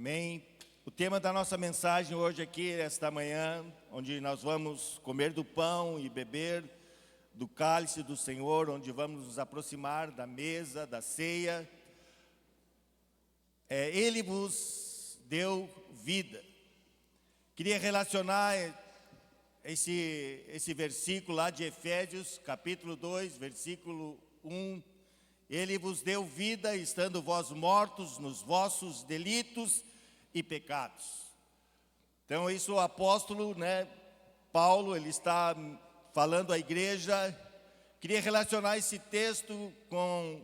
Amém? O tema da nossa mensagem hoje aqui, esta manhã, onde nós vamos comer do pão e beber do cálice do Senhor, onde vamos nos aproximar da mesa, da ceia. Ele vos deu vida. Queria relacionar esse versículo lá de Efésios, capítulo 2, versículo 1. Ele vos deu vida, estando vós mortos nos vossos delitos e pecados. Então, isso o apóstolo, Paulo, ele está falando à igreja. Queria relacionar esse texto com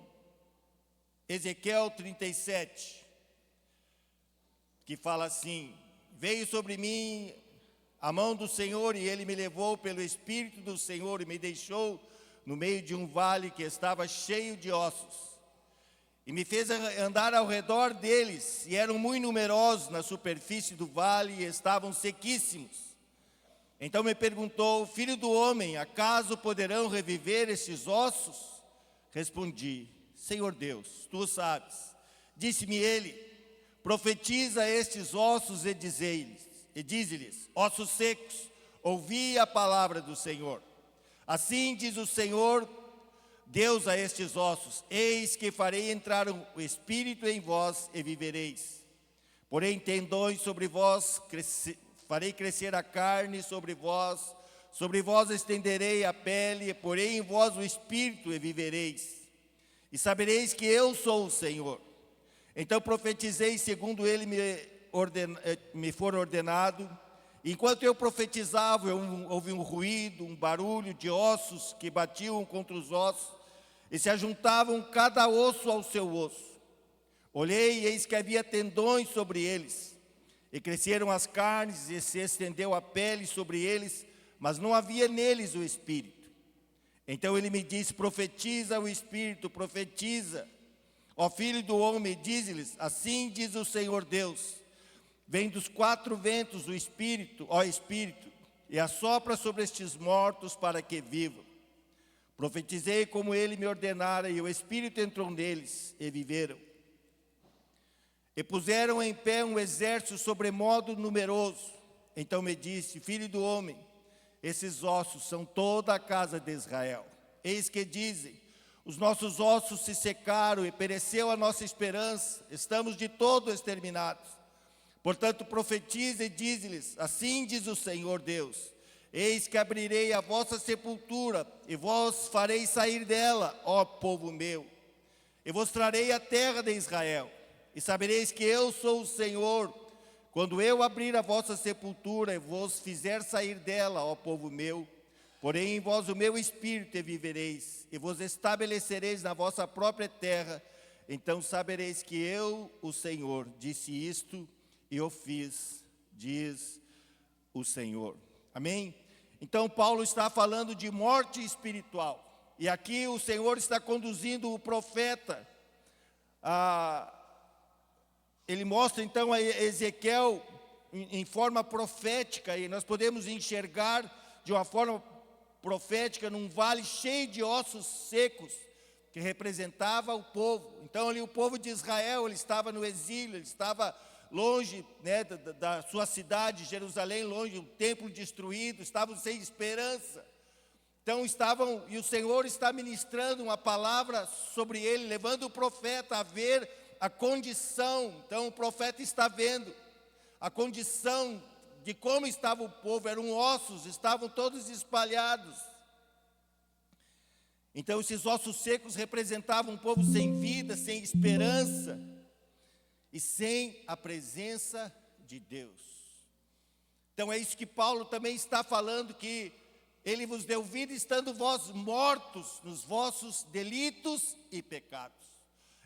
Ezequiel 37, que fala assim: veio sobre mim a mão do Senhor, e ele me levou pelo Espírito do Senhor e me deixou no meio de um vale que estava cheio de ossos. E me fez andar ao redor deles, e eram muito numerosos na superfície do vale, e estavam sequíssimos. Então me perguntou: filho do homem, acaso poderão reviver estes ossos? Respondi: Senhor Deus, tu o sabes. Disse-me ele: profetiza a estes ossos e dize-lhes: ossos secos, ouvi a palavra do Senhor. Assim diz o Senhor Deus a estes ossos: eis que farei entrar o Espírito em vós e vivereis. Porém tendões sobre vós, farei crescer a carne sobre vós estenderei a pele, porém em vós o Espírito e vivereis. E sabereis que eu sou o Senhor. Então profetizei segundo ele me for ordenado. Enquanto eu profetizava, houve um ruído, um barulho de ossos que batiam contra os ossos, e se ajuntavam cada osso ao seu osso. Olhei, e eis que havia tendões sobre eles, e cresceram as carnes, e se estendeu a pele sobre eles, mas não havia neles o Espírito. Então ele me disse: profetiza o Espírito, profetiza, ó filho do homem, dize-lhes: assim diz o Senhor Deus: vem dos quatro ventos o Espírito, ó Espírito, e assopra sobre estes mortos para que vivam. Profetizei como ele me ordenara, e o Espírito entrou neles, e viveram. E puseram em pé um exército sobremodo numeroso. Então me disse: filho do homem, esses ossos são toda a casa de Israel. Eis que dizem: os nossos ossos se secaram, e pereceu a nossa esperança, estamos de todo exterminados. Portanto profetiza e dize-lhes: assim diz o Senhor Deus: eis que abrirei a vossa sepultura, e vos farei sair dela, ó povo meu. E vos trarei a terra de Israel, e sabereis que eu sou o Senhor, quando eu abrir a vossa sepultura, e vos fizer sair dela, ó povo meu. Porém em vós o meu Espírito, e vivereis, e vos estabelecereis na vossa própria terra. Então sabereis que eu, o Senhor, disse isto, e o fiz, diz o Senhor. Amém? Então Paulo está falando de morte espiritual. E aqui o Senhor está conduzindo o profeta. Ele mostra então a Ezequiel em forma profética. E nós podemos enxergar de uma forma profética num vale cheio de ossos secos, que representava o povo. Então ali o povo de Israel, ele estava no exílio, ele estava longe da sua cidade, Jerusalém, longe, o templo destruído, estavam sem esperança. Então e o Senhor está ministrando uma palavra sobre ele, levando o profeta a ver a condição. Então o profeta está vendo a condição de como estava o povo, eram ossos, estavam todos espalhados. Então esses ossos secos representavam um povo sem vida, sem esperança, e sem a presença de Deus. Então é isso que Paulo também está falando, que ele vos deu vida estando vós mortos nos vossos delitos e pecados.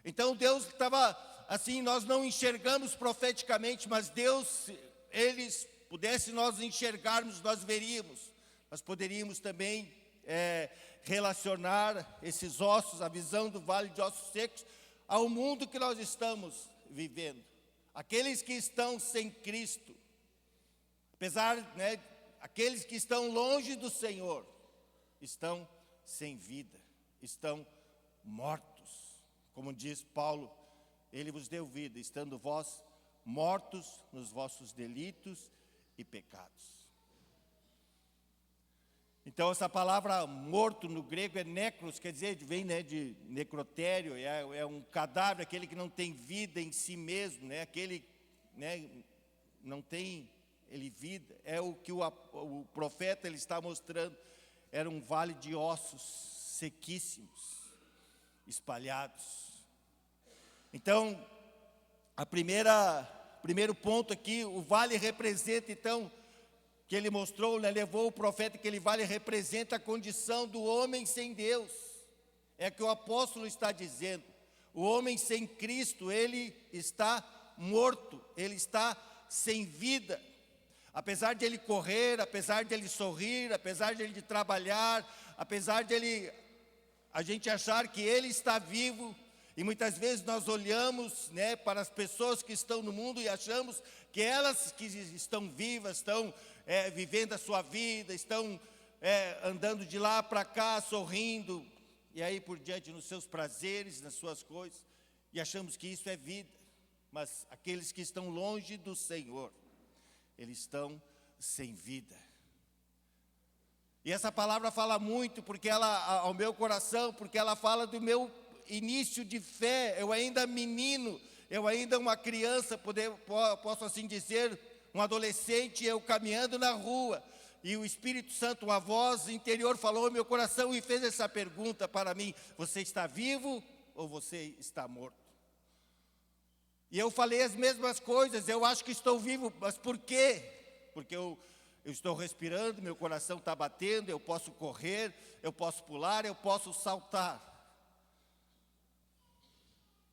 Então Deus estava assim, nós não enxergamos profeticamente, mas Deus, se eles pudesse nós enxergarmos, nós veríamos. Nós poderíamos também relacionar esses ossos, a visão do vale de ossos secos, ao mundo que nós estamos vivendo. Aqueles que estão sem Cristo, apesar, aqueles que estão longe do Senhor, estão sem vida, estão mortos. Como diz Paulo, ele vos deu vida, estando vós mortos nos vossos delitos e pecados. Então, essa palavra morto no grego é necros, quer dizer, vem, né, de necrotério, é um cadáver, aquele que não tem vida em si mesmo, né, aquele, né, não tem ele vida. É o que o profeta ele está mostrando, era um vale de ossos sequíssimos, espalhados. Então, primeiro ponto aqui, o vale representa, então, que ele mostrou, né, levou o profeta, que ele vale representa a condição do homem sem Deus. É o que o apóstolo está dizendo. O homem sem Cristo, ele está morto, ele está sem vida. Apesar de ele correr, apesar de ele sorrir, apesar de ele trabalhar, apesar de ele, a gente achar que ele está vivo, e muitas vezes nós olhamos, né, para as pessoas que estão no mundo e achamos que elas que estão vivas, estão vivendo a sua vida, estão andando de lá para cá, sorrindo, e aí por diante nos seus prazeres, nas suas coisas, e achamos que isso é vida. Mas aqueles que estão longe do Senhor, eles estão sem vida. E essa palavra fala muito, porque ela, ao meu coração, porque ela fala do meu início de fé. Eu ainda menino, eu ainda uma criança, posso assim dizer, um adolescente, eu caminhando na rua, e o Espírito Santo, uma voz interior falou ao meu coração e fez essa pergunta para mim: você está vivo ou você está morto? E eu falei as mesmas coisas, eu acho que estou vivo, mas por quê? Porque eu estou respirando, meu coração está batendo, eu posso correr, eu posso pular, eu posso saltar.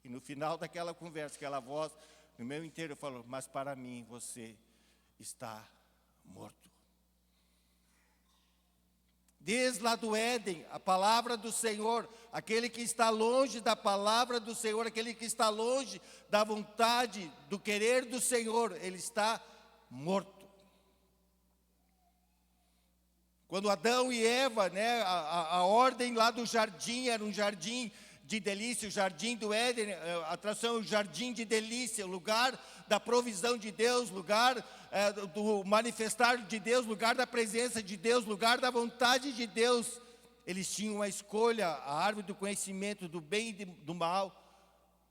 E no final daquela conversa, aquela voz no meu interior falou: mas para mim você está morto. Desde lá do Éden, a palavra do Senhor, aquele que está longe da palavra do Senhor, aquele que está longe da vontade, do querer do Senhor, ele está morto. Quando Adão e Eva, né, a ordem lá do jardim, era um jardim de delícia, o jardim do Éden, a tradução é o jardim de delícia, o lugar da provisão de Deus, lugar do manifestar de Deus, lugar da presença de Deus, lugar da vontade de Deus. Eles tinham uma escolha, a árvore do conhecimento do bem e do mal,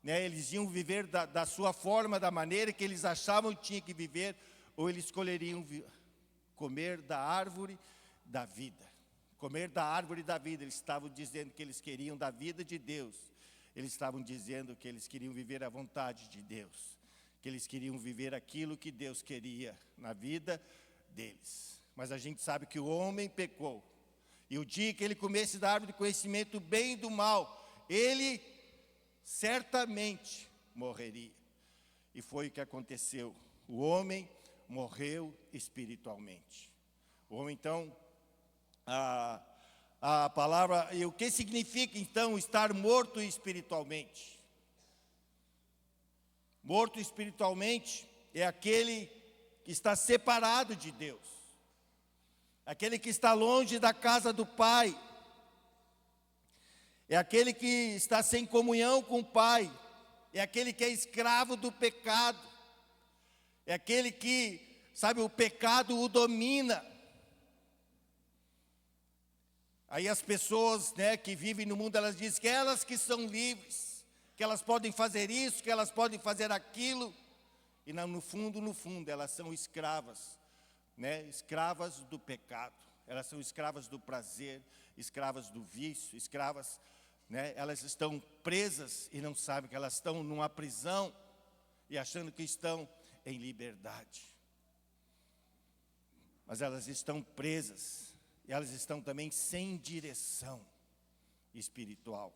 né? Eles iam viver da sua forma, da maneira que eles achavam que tinha que viver, ou eles escolheriam comer da árvore da vida. Comer da árvore da vida. Eles estavam dizendo que eles queriam da vida de Deus. Eles estavam dizendo que eles queriam viver a vontade de Deus, que eles queriam viver aquilo que Deus queria na vida deles. Mas a gente sabe que o homem pecou, e o dia que ele comesse da árvore do conhecimento do bem e do mal, ele certamente morreria. E foi o que aconteceu. O homem morreu espiritualmente. O homem, então, a palavra, e o que significa então estar morto espiritualmente? Morto espiritualmente é aquele que está separado de Deus, aquele que está longe da casa do Pai, é aquele que está sem comunhão com o Pai, é aquele que é escravo do pecado, é aquele que, sabe, o pecado o domina. Aí as pessoas, né, que vivem no mundo, elas dizem que elas que são livres, que elas podem fazer isso, que elas podem fazer aquilo, e no fundo, elas são escravas, né, escravas do pecado, elas são escravas do prazer, escravas do vício, escravas, né, elas estão presas e não sabem que elas estão numa prisão e achando que estão em liberdade. Mas elas estão presas. E elas estão também sem direção espiritual.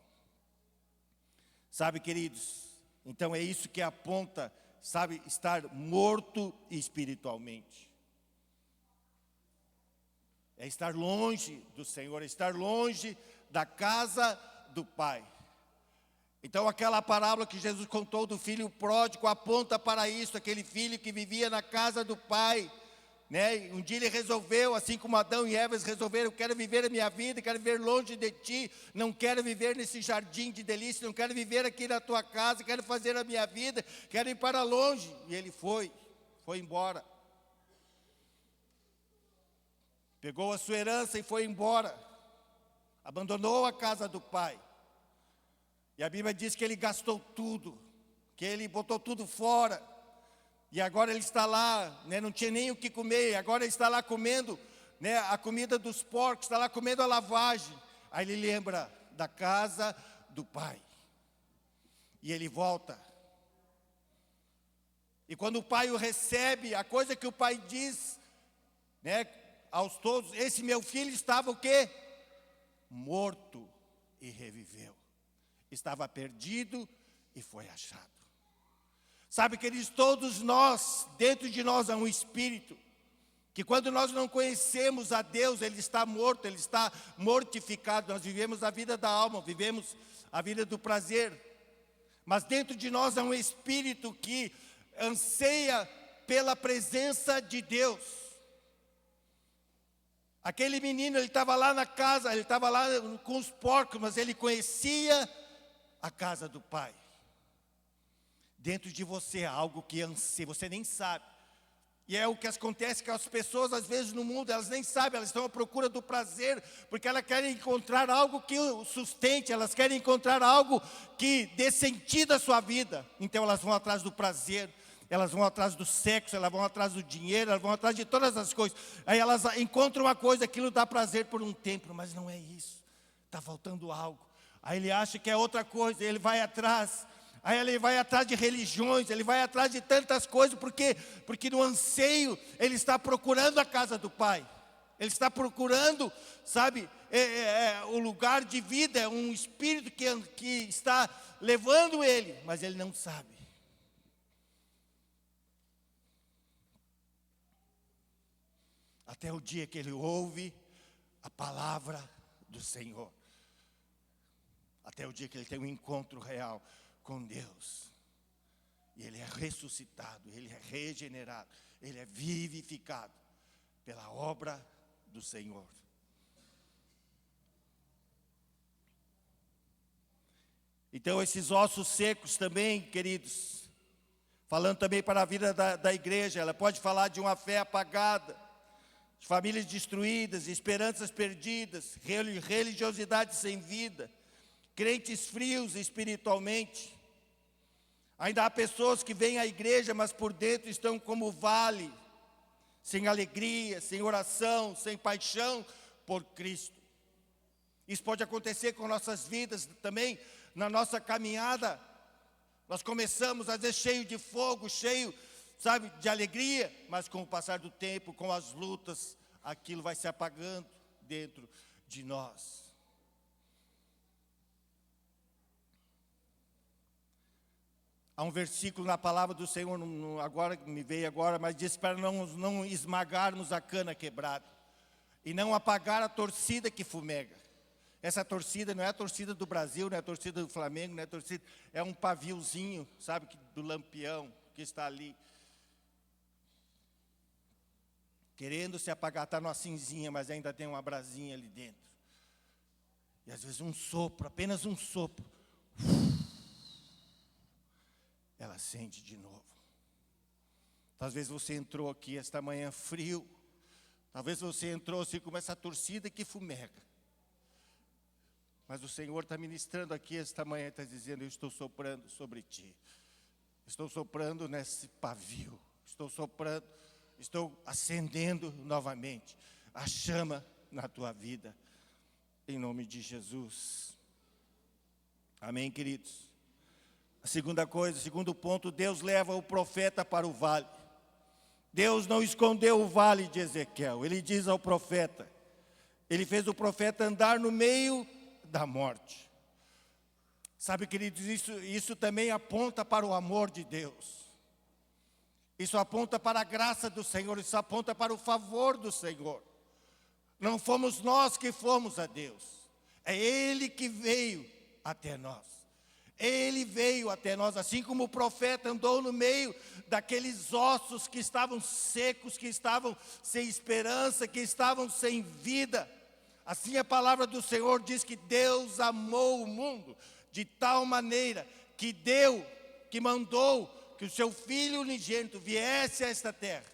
Sabe, queridos, então é isso que aponta, sabe, estar morto espiritualmente. É estar longe do Senhor, é estar longe da casa do Pai. Então aquela parábola que Jesus contou do filho pródigo aponta para isso, aquele filho que vivia na casa do Pai, né? Um dia ele resolveu, assim como Adão e Eva resolveram: eu quero viver a minha vida, quero viver longe de ti, não quero viver nesse jardim de delícia, não quero viver aqui na tua casa, quero fazer a minha vida, quero ir para longe. E ele foi embora. Pegou a sua herança e foi embora. Abandonou a casa do pai. E a Bíblia diz que ele gastou tudo, que ele botou tudo fora. E agora ele está lá, né, não tinha nem o que comer, agora ele está lá comendo, né, a comida dos porcos, está lá comendo a lavagem. Aí ele lembra da casa do pai. E ele volta. E quando o pai o recebe, a coisa que o pai diz, né, aos todos: esse meu filho estava o quê? Morto e reviveu. Estava perdido e foi achado. Sabe, queridos, todos nós, dentro de nós há um espírito, que quando nós não conhecemos a Deus, ele está morto, ele está mortificado. Nós vivemos a vida da alma, vivemos a vida do prazer. Mas dentro de nós há um espírito que anseia pela presença de Deus. Aquele menino, ele estava lá na casa, ele estava lá com os porcos, mas ele conhecia a casa do pai. Dentro de você há algo que anseia, você nem sabe. E é o que acontece com as pessoas, às vezes, no mundo, elas nem sabem, elas estão à procura do prazer, porque elas querem encontrar algo que o sustente, elas querem encontrar algo que dê sentido à sua vida. Então elas vão atrás do prazer, elas vão atrás do sexo, elas vão atrás do dinheiro, elas vão atrás de todas as coisas. Aí elas encontram uma coisa, aquilo dá prazer por um tempo, mas não é isso. Está faltando algo. Aí ele acha que é outra coisa, ele vai atrás. Aí ele vai atrás de religiões, ele vai atrás de tantas coisas, porque no anseio ele está procurando a casa do pai. Ele está procurando, sabe, o lugar de vida, é um espírito que está levando ele, mas ele não sabe. Até o dia que ele ouve a palavra do Senhor. Até o dia que ele tem um encontro real com Deus. E ele é ressuscitado, ele é regenerado, ele é vivificado pela obra do Senhor. Então esses ossos secos também, queridos, falando também para a vida da igreja, ela pode falar de uma fé apagada, de famílias destruídas, esperanças perdidas, religiosidade sem vida, crentes frios espiritualmente. Ainda há pessoas que vêm à igreja, mas por dentro estão como vale, sem alegria, sem oração, sem paixão por Cristo. Isso pode acontecer com nossas vidas também, na nossa caminhada. Nós começamos às vezes cheio de fogo, cheio, sabe, de alegria, mas com o passar do tempo, com as lutas, aquilo vai se apagando dentro de nós. Há um versículo na palavra do Senhor, agora me veio agora, mas diz para não esmagarmos a cana quebrada e não apagar a torcida que fumega. Essa torcida não é a torcida do Brasil, não é a torcida do Flamengo, não é a torcida, é um paviozinho, sabe, do Lampião que está ali, querendo se apagar, está numa cinzinha, mas ainda tem uma brasinha ali dentro. E às vezes um sopro, apenas um sopro, ela acende de novo. Talvez você entrou aqui esta manhã frio, talvez você entrou assim como essa torcida que fumega. Mas o Senhor está ministrando aqui esta manhã, está dizendo: eu estou soprando sobre ti. Estou soprando nesse pavio. Estou soprando, estou acendendo novamente a chama na tua vida. Em nome de Jesus. Amém, queridos? A segunda coisa, segundo ponto, Deus leva o profeta para o vale. Deus não escondeu o vale de Ezequiel. Ele diz ao profeta, ele fez o profeta andar no meio da morte. Sabe, queridos, isso também aponta para o amor de Deus. Isso aponta para a graça do Senhor, isso aponta para o favor do Senhor. Não fomos nós que fomos a Deus, é Ele que veio até nós. Ele veio até nós, assim como o profeta andou no meio daqueles ossos que estavam secos, que estavam sem esperança, que estavam sem vida. Assim a palavra do Senhor diz que Deus amou o mundo de tal maneira que deu, que mandou que o seu Filho unigênito viesse a esta terra,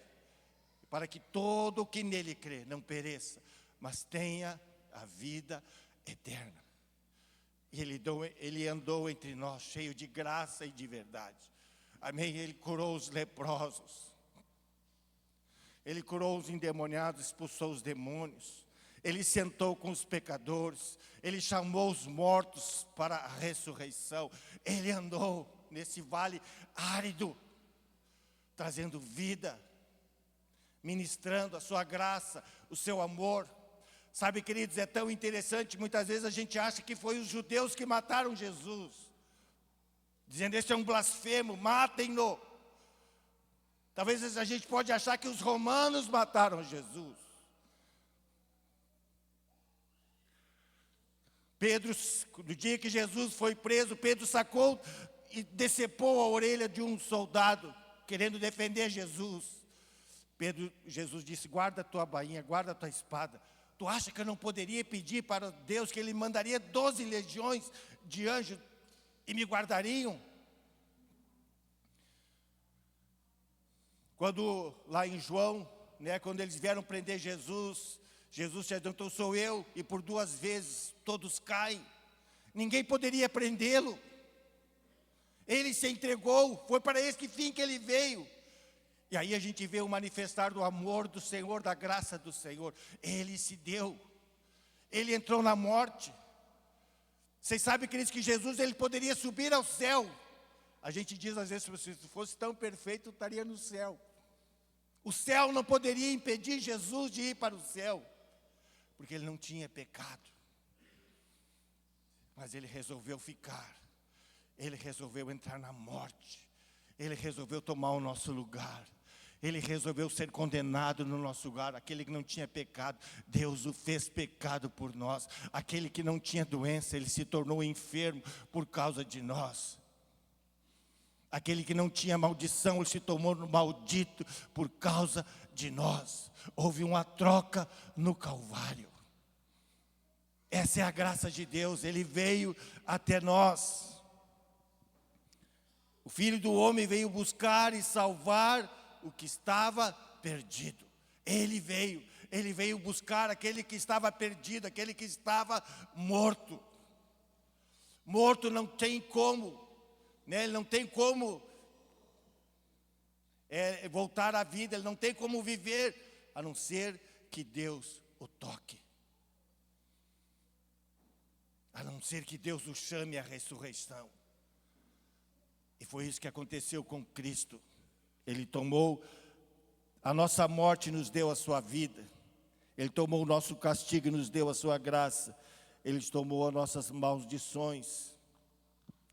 para que todo o que nele crê não pereça, mas tenha a vida eterna. E ele andou entre nós, cheio de graça e de verdade. Amém? Ele curou os leprosos. Ele curou os endemoniados, expulsou os demônios. Ele sentou com os pecadores. Ele chamou os mortos para a ressurreição. Ele andou nesse vale árido, trazendo vida, ministrando a sua graça, o seu amor. Sabe, queridos, é tão interessante, muitas vezes a gente acha que foi os judeus que mataram Jesus, dizendo, esse é um blasfemo, matem-no. Talvez a gente pode achar que os romanos mataram Jesus. Pedro, no dia que Jesus foi preso, Pedro sacou e decepou a orelha de um soldado, querendo defender Jesus. Jesus disse, guarda a tua bainha, guarda a tua espada. Tu acha que eu não poderia pedir para Deus que Ele mandaria 12 legiões de anjos e me guardariam? Quando lá em João, quando eles vieram prender Jesus, Jesus se adiantou, sou eu, e por 2 vezes todos caem. Ninguém poderia prendê-lo. Ele se entregou, foi para esse fim que Ele veio. E aí a gente vê o manifestar do amor do Senhor, da graça do Senhor. Ele se deu. Ele entrou na morte. Vocês sabem, queridos, que Jesus ele poderia subir ao céu. A gente diz às vezes, se fosse tão perfeito, estaria no céu. O céu não poderia impedir Jesus de ir para o céu, porque ele não tinha pecado. Mas ele resolveu ficar. Ele resolveu entrar na morte. Ele resolveu tomar o nosso lugar. Ele resolveu ser condenado no nosso lugar. Aquele que não tinha pecado, Deus o fez pecado por nós. Aquele que não tinha doença, ele se tornou enfermo por causa de nós. Aquele que não tinha maldição, ele se tornou maldito por causa de nós. Houve uma troca no Calvário. Essa é a graça de Deus, Ele veio até nós. O Filho do Homem veio buscar e salvar o que estava perdido. Ele veio buscar aquele que estava perdido, aquele que estava morto. Morto não tem como, ele não tem como voltar à vida, ele não tem como viver, a não ser que Deus o toque. A não ser que Deus o chame à ressurreição. E foi isso que aconteceu com Cristo. Ele tomou a nossa morte e nos deu a sua vida. Ele tomou o nosso castigo e nos deu a sua graça. Ele tomou as nossas maldições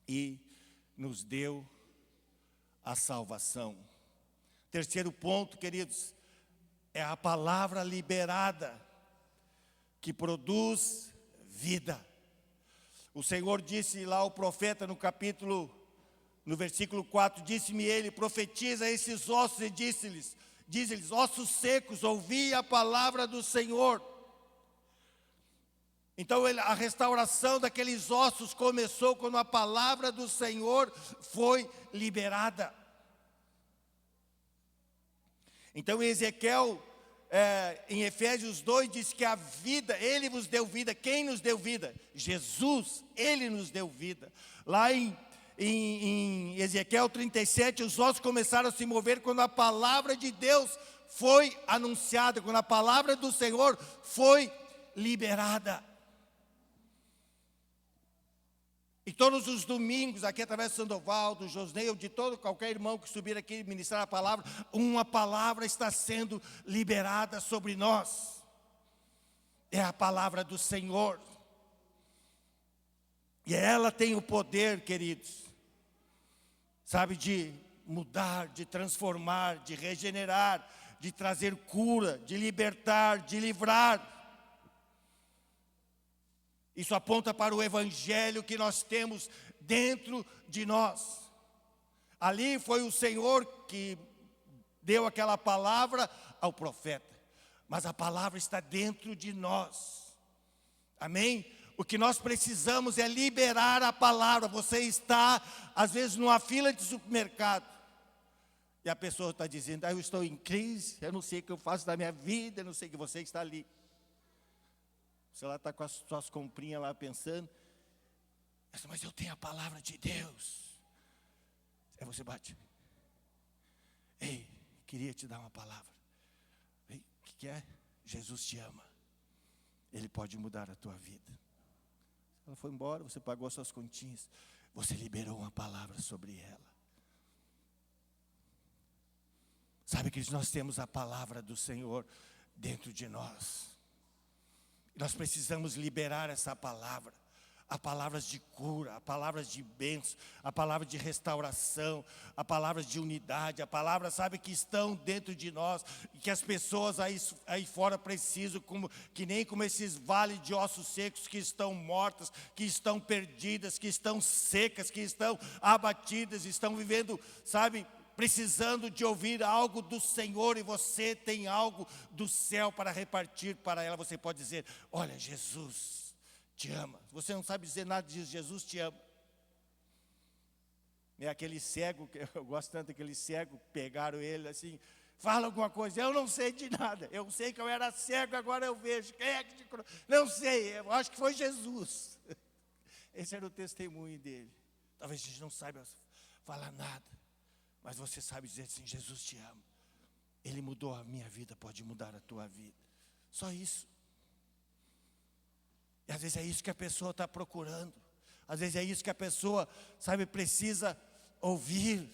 e nos deu a salvação. Terceiro ponto, queridos, é a palavra liberada que produz vida. O Senhor disse lá ao profeta no versículo 4, disse-me ele, profetiza a esses ossos e diz-lhes, ossos secos, ouvi a palavra do Senhor. Então a restauração daqueles ossos começou quando a palavra do Senhor foi liberada. Então em Ezequiel, em Efésios 2, diz que a vida, Ele vos deu vida. Quem nos deu vida? Jesus, Ele nos deu vida. Lá em Ezequiel 37, os ossos começaram a se mover quando a palavra de Deus foi anunciada, quando a palavra do Senhor foi liberada. E todos os domingos, aqui através do Sandoval, do Josnei, ou de qualquer irmão que subir aqui e ministrar a palavra, uma palavra está sendo liberada sobre nós. É a palavra do Senhor. E ela tem o poder, queridos, sabe, de mudar, de transformar, de regenerar, de trazer cura, de libertar, de livrar. Isso aponta para o evangelho que nós temos dentro de nós. Ali foi o Senhor que deu aquela palavra ao profeta, mas a palavra está dentro de nós. Amém? O que nós precisamos é liberar a palavra. Você está, às vezes, numa fila de supermercado, e a pessoa está dizendo: eu estou em crise, eu não sei o que eu faço da minha vida, eu não sei o que você está ali. Você lá está com as suas comprinhas lá pensando: mas eu tenho a palavra de Deus. Aí você bate: ei, queria te dar uma palavra. Ei, o que é? Jesus te ama. Ele pode mudar a tua vida. Ela foi embora, você pagou as suas continhas, você liberou uma palavra sobre ela. Sabe que nós temos a palavra do Senhor dentro de nós. Nós precisamos liberar essa palavra. Há palavras de cura, há palavras de bênção, há palavras de restauração, há palavras de unidade, há palavras, sabe, que estão dentro de nós, e que as pessoas aí fora precisam, que nem como esses vales de ossos secos que estão mortas, que estão perdidas, que estão secas, que estão abatidas, estão vivendo, sabe, precisando de ouvir algo do Senhor, e você tem algo do céu para repartir para ela. Você pode dizer: olha, Jesus te ama. Você não sabe dizer nada, diz: Jesus te ama. É aquele cego, eu gosto tanto daquele cego, pegaram ele assim: fala alguma coisa. Eu não sei de nada, eu sei que eu era cego, agora eu vejo. Quem é que te curou? Não sei, eu acho que foi Jesus. Esse era o testemunho dele. Talvez a gente não saiba falar nada, mas você sabe dizer assim: Jesus te ama. Ele mudou a minha vida, pode mudar a tua vida. Só isso. E às vezes é isso que a pessoa está procurando. Às vezes é isso que a pessoa, sabe, precisa ouvir.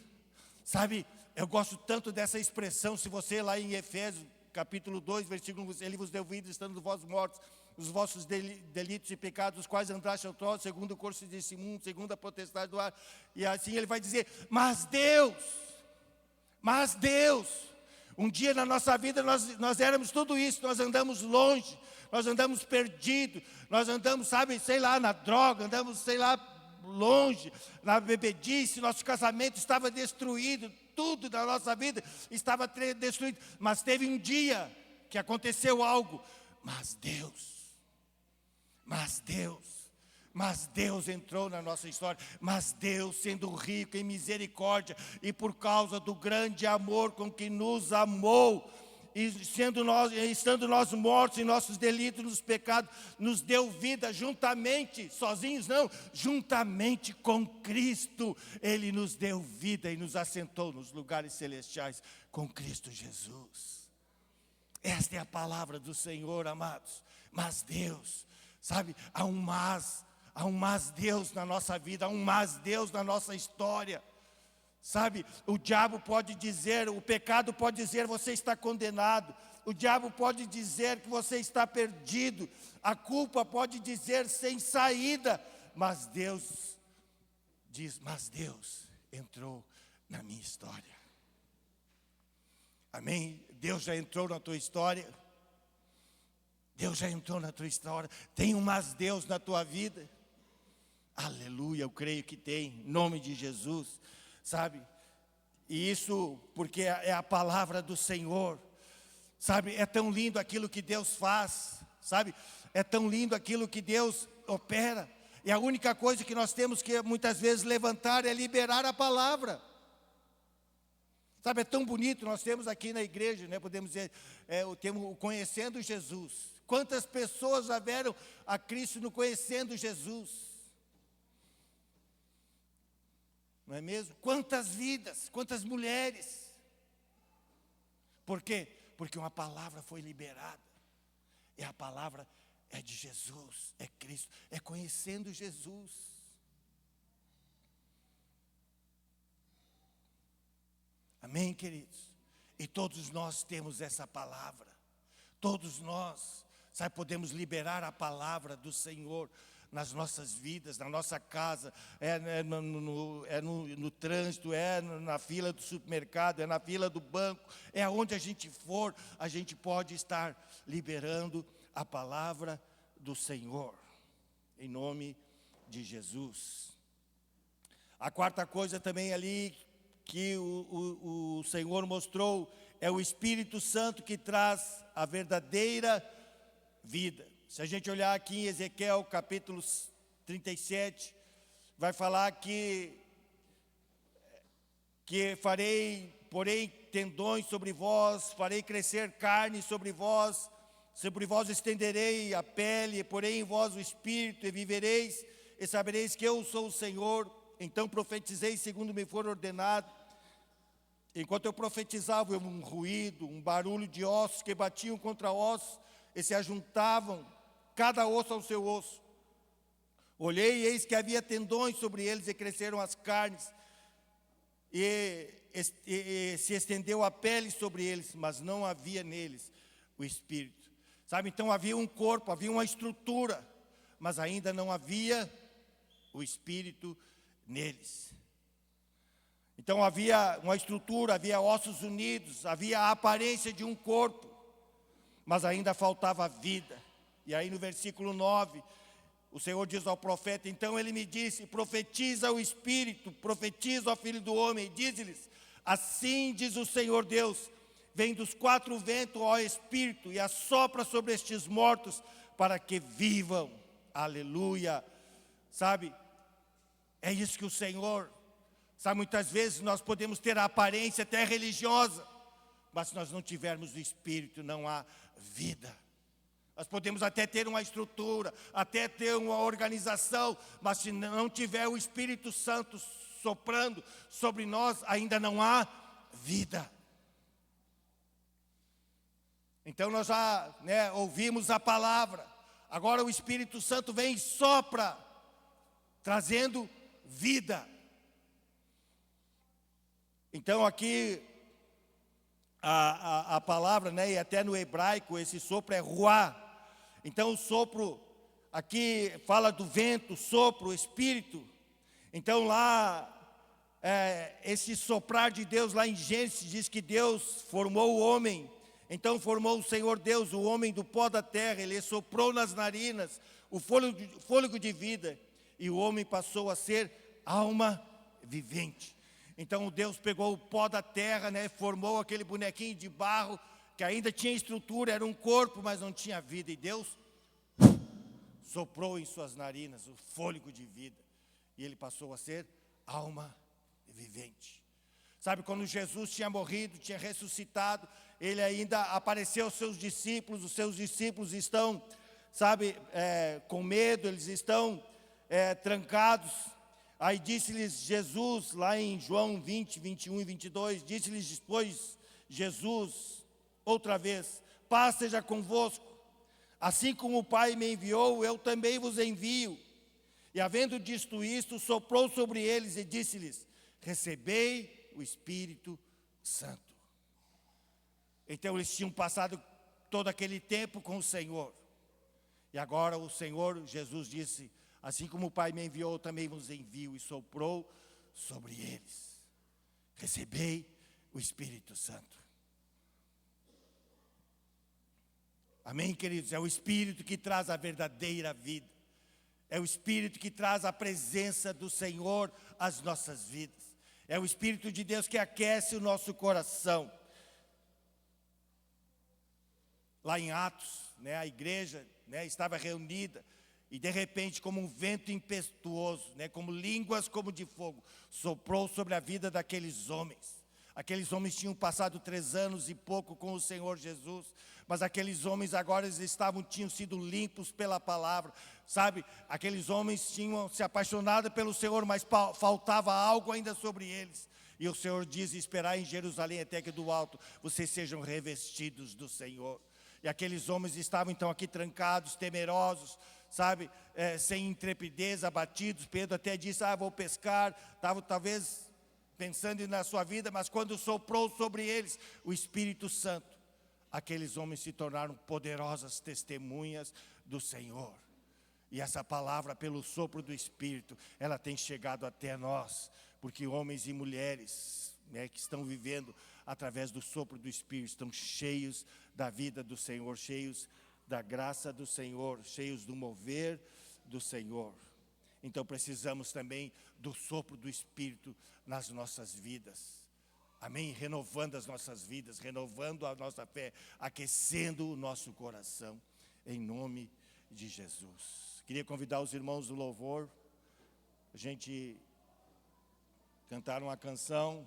Sabe, eu gosto tanto dessa expressão. Se você lá em Efésios, capítulo 2, versículo 1, ele vos deu vida estando vós mortos, os vossos delitos e pecados, os quais andaste outrora, segundo o curso desse mundo, segundo a potestade do ar. E assim ele vai dizer: mas Deus, um dia na nossa vida nós éramos tudo isso, nós andamos longe, nós andamos perdidos, nós andamos, sabe, sei lá, na droga, andamos, sei lá, longe, na bebedice, nosso casamento estava destruído, tudo da nossa vida estava destruído. Mas teve um dia que aconteceu algo, mas Deus entrou na nossa história. Mas Deus, sendo rico em misericórdia, e por causa do grande amor com que nos amou, e estando nós mortos em nossos delitos, nos pecados, nos deu vida juntamente, sozinhos não, juntamente com Cristo. Ele nos deu vida e nos assentou nos lugares celestiais com Cristo Jesus. Esta é a palavra do Senhor, amados. Mas Deus, sabe, há um mais Deus na nossa vida, há um mais Deus na nossa história. Sabe, o diabo pode dizer, o pecado pode dizer: você está condenado. O diabo pode dizer que você está perdido. A culpa pode dizer: sem saída. Mas Deus diz: mas Deus entrou na minha história. Amém? Deus já entrou na tua história. Deus já entrou na tua história. Tem um mais Deus na tua vida. Aleluia, eu creio que tem, em nome de Jesus. Sabe, e isso porque é a palavra do Senhor. Sabe, é tão lindo aquilo que Deus faz. Sabe, é tão lindo aquilo que Deus opera. E a única coisa que nós temos que muitas vezes levantar é liberar a palavra. Sabe, é tão bonito, nós temos aqui na igreja, né, podemos dizer, o conhecendo Jesus. Quantas pessoas já vieram a Cristo no conhecendo Jesus? Não é mesmo? Quantas vidas, quantas mulheres. Por quê? Porque uma palavra foi liberada. E a palavra é de Jesus, é Cristo, é conhecendo Jesus. Amém, queridos? E todos nós temos essa palavra. Todos nós, sabe, podemos liberar a palavra do Senhor nas nossas vidas, na nossa casa, no trânsito, na fila do supermercado, é na fila do banco, é aonde a gente for, a gente pode estar liberando a palavra do Senhor. em nome de Jesus. A quarta coisa também ali que o Senhor mostrou é o Espírito Santo que traz a verdadeira vida. Se a gente olhar aqui em Ezequiel capítulo 37, vai falar que farei, porém, tendões sobre vós, farei crescer carne sobre vós estenderei a pele, porém em vós o Espírito, e vivereis, e sabereis que eu sou o Senhor. Então profetizei segundo me for ordenado. Enquanto eu profetizava, um ruído, um barulho de ossos que batiam contra ossos, e se ajuntavam, cada osso ao seu osso. Olhei, e eis que havia tendões sobre eles, e cresceram as carnes, e se estendeu a pele sobre eles, mas não havia neles o Espírito. Sabe, então havia um corpo, havia uma estrutura, mas ainda não havia o Espírito neles. Então havia uma estrutura, havia ossos unidos, havia a aparência de um corpo, mas ainda faltava vida. E aí no versículo 9, o Senhor diz ao profeta, então ele me disse, profetiza o Espírito, profetiza ao Filho do Homem, e diz-lhes, assim diz o Senhor Deus, vem dos quatro ventos, ó Espírito, e assopra sobre estes mortos, para que vivam. Aleluia. Sabe, é isso que o Senhor, sabe, muitas vezes nós podemos ter a aparência até religiosa, mas se nós não tivermos o Espírito, não há vida. Nós podemos até ter uma estrutura, até ter uma organização, mas se não tiver o Espírito Santo soprando sobre nós, ainda não há vida. Então nós já ouvimos a palavra, agora o Espírito Santo vem e sopra, trazendo vida. Então aqui a palavra, e até no hebraico esse sopro é ruá. Então o sopro aqui fala do vento, sopro, Espírito. Então lá, esse soprar de Deus lá em Gênesis diz que Deus formou o homem. Então formou o Senhor Deus, o homem do pó da terra, ele soprou nas narinas o fôlego de vida, e o homem passou a ser alma vivente. Então Deus pegou o pó da terra, formou aquele bonequinho de barro, que ainda tinha estrutura, era um corpo, mas não tinha vida, e Deus soprou em suas narinas o fôlego de vida, e ele passou a ser alma vivente. Sabe, quando Jesus tinha morrido, tinha ressuscitado, ele ainda apareceu aos seus discípulos, os seus discípulos estão, sabe, com medo, eles estão trancados. Aí disse-lhes Jesus, lá em João 20, 21 e 22, disse-lhes depois Jesus, outra vez, paz seja convosco, assim como o Pai me enviou, eu também vos envio. E havendo dito isto, soprou sobre eles e disse-lhes, recebei o Espírito Santo. Então eles tinham passado todo aquele tempo com o Senhor, e agora o Senhor Jesus disse, assim como o Pai me enviou, eu também vos envio, e soprou sobre eles, recebei o Espírito Santo. Amém, queridos? É o Espírito que traz a verdadeira vida, é o Espírito que traz a presença do Senhor às nossas vidas, é o Espírito de Deus que aquece o nosso coração. Lá em Atos, a igreja estava reunida, e de repente, como um vento impetuoso, como línguas como de fogo, soprou sobre a vida daqueles homens. Aqueles homens tinham passado 3 anos e pouco com o Senhor Jesus, mas aqueles homens agora tinham sido limpos pela palavra, sabe? Aqueles homens tinham se apaixonado pelo Senhor, mas faltava algo ainda sobre eles. E o Senhor diz, esperar em Jerusalém até que do alto vocês sejam revestidos do Senhor. E aqueles homens estavam então aqui trancados, temerosos, sabe, sem intrepidez, abatidos. Pedro até disse, vou pescar, estava talvez pensando na sua vida, mas quando soprou sobre eles o Espírito Santo, aqueles homens se tornaram poderosas testemunhas do Senhor. E essa palavra, pelo sopro do Espírito, ela tem chegado até nós, porque homens e mulheres que estão vivendo através do sopro do Espírito, estão cheios da vida do Senhor, cheios da graça do Senhor, cheios do mover do Senhor. Então precisamos também do sopro do Espírito nas nossas vidas. Amém? Renovando as nossas vidas, renovando a nossa fé, aquecendo o nosso coração, em nome de Jesus. Queria convidar os irmãos do louvor, a gente cantar uma canção.